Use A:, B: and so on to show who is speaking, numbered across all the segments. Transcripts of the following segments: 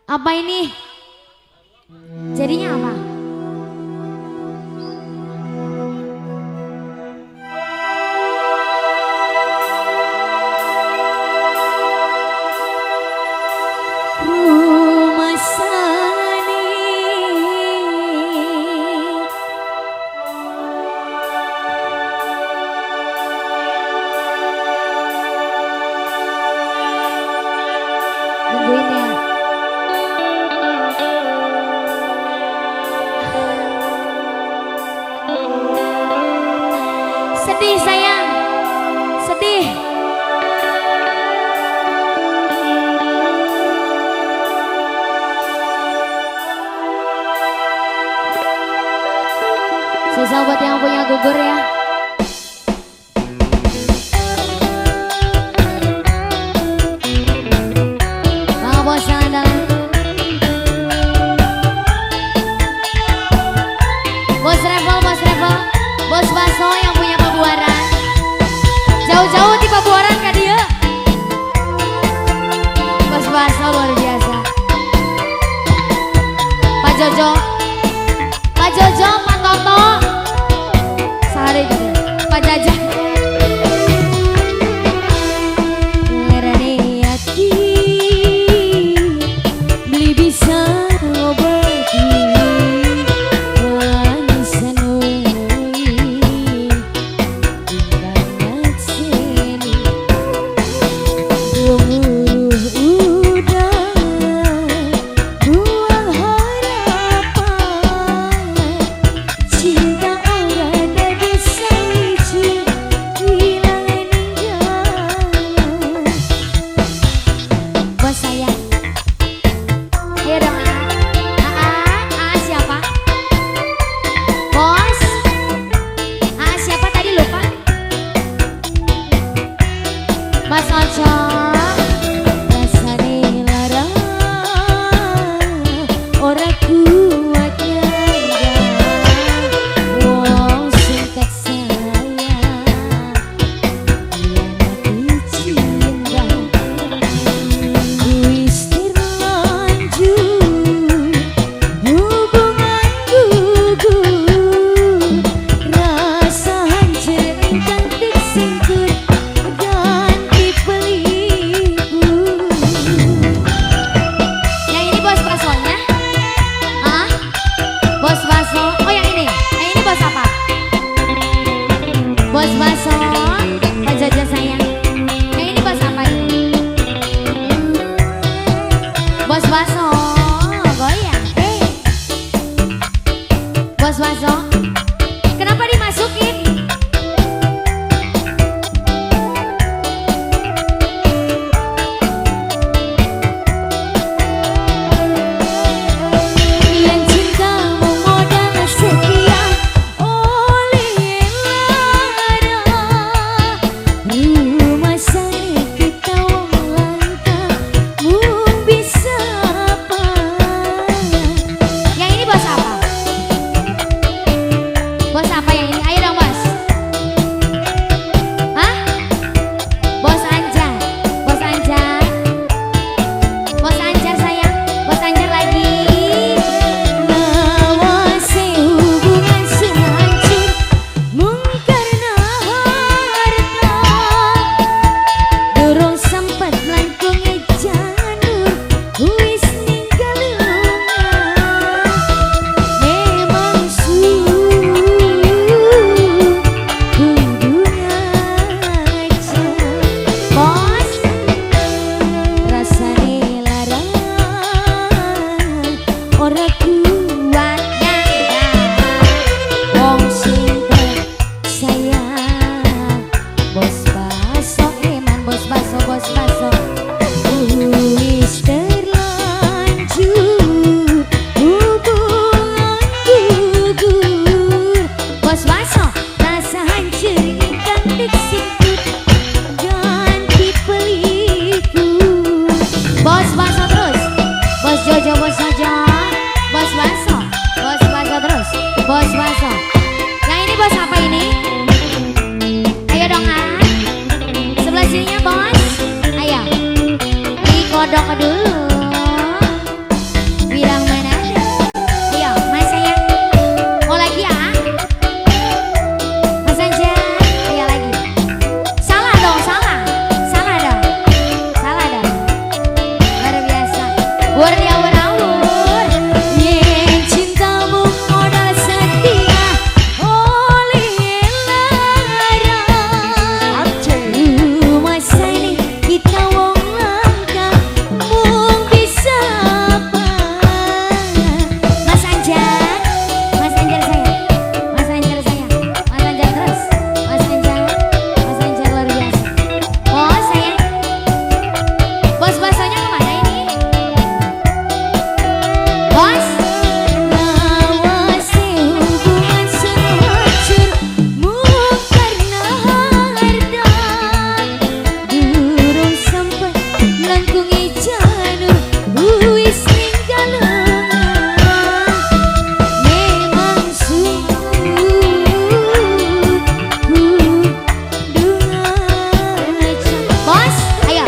A: Apa ini? Jadinya apa? Rumah Sani tungguin ya. Sedih sayang, sedih. Susah buat yang punya gugur ya. Bang bos jangan dalam. Bos Revel, bos Baso yang punya Pabuaran. Jauh-jauh di Pabuaran kak dia. Bos Baso luar biasa. Pak Jojo, Pak Toto, sehari gitu. Pak Jajah. Ngerane hati, beli bisa ngobati. Wanisan ui, banget sini. Umuruh udah, buang harapan. Cinta orang dah bersaju, hilang ninggalan. Bos saya, ayo dong siapa? Bos, siapa tadi lupa? Mas Ojo, rasane lara, ora kuat nyangga. Wong sing tak sayang, hianati cinta. Wis terlanjur, hubungan gugur. Rasa hancur ganti singkur, ganti pelipur. Yang ini bos basonya? Hah? Bos baso? Oh yang ini? Yang ini bos apa? Bos baso, Pak Jaja sayang. Yang ini bos apa ini? Bos baso, goyang. Bos baso, kenapa dimasukin? Yang cintamu modal setia oleh lara. Rumah Sani kita langkah, mun bisa apa? Yang ini bos apa? Awur-awur yen cintamu modal setia oleh lara. Masa ini kita wong langka mung bisa apa. Mas Anjar saya, Mas Anjar saya, Mas Anjar terus, Mas Anjar luar biasa. Bos saya, bos basahnya kemana ini? Bos, ngawasi hubungan sehancur mung karena harta. Durung sampai langkungi janur wis ninggalan. Memang Bos, ayo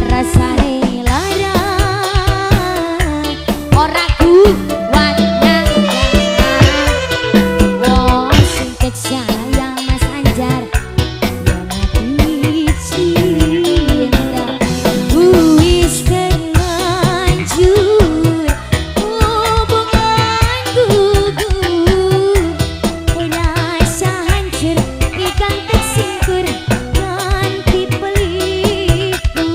A: rasane lara ora kuat nyangka. Wong sing sayang Mas Anjar ya mati cinta. Wis terlanjur hubungan gugur, rasa hancur ikan tersingkur ganti pelitku.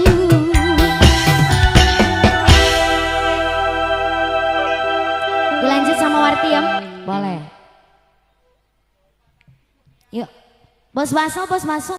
A: Dilanjut sama Wartiem, boleh. Yuk, bos baso.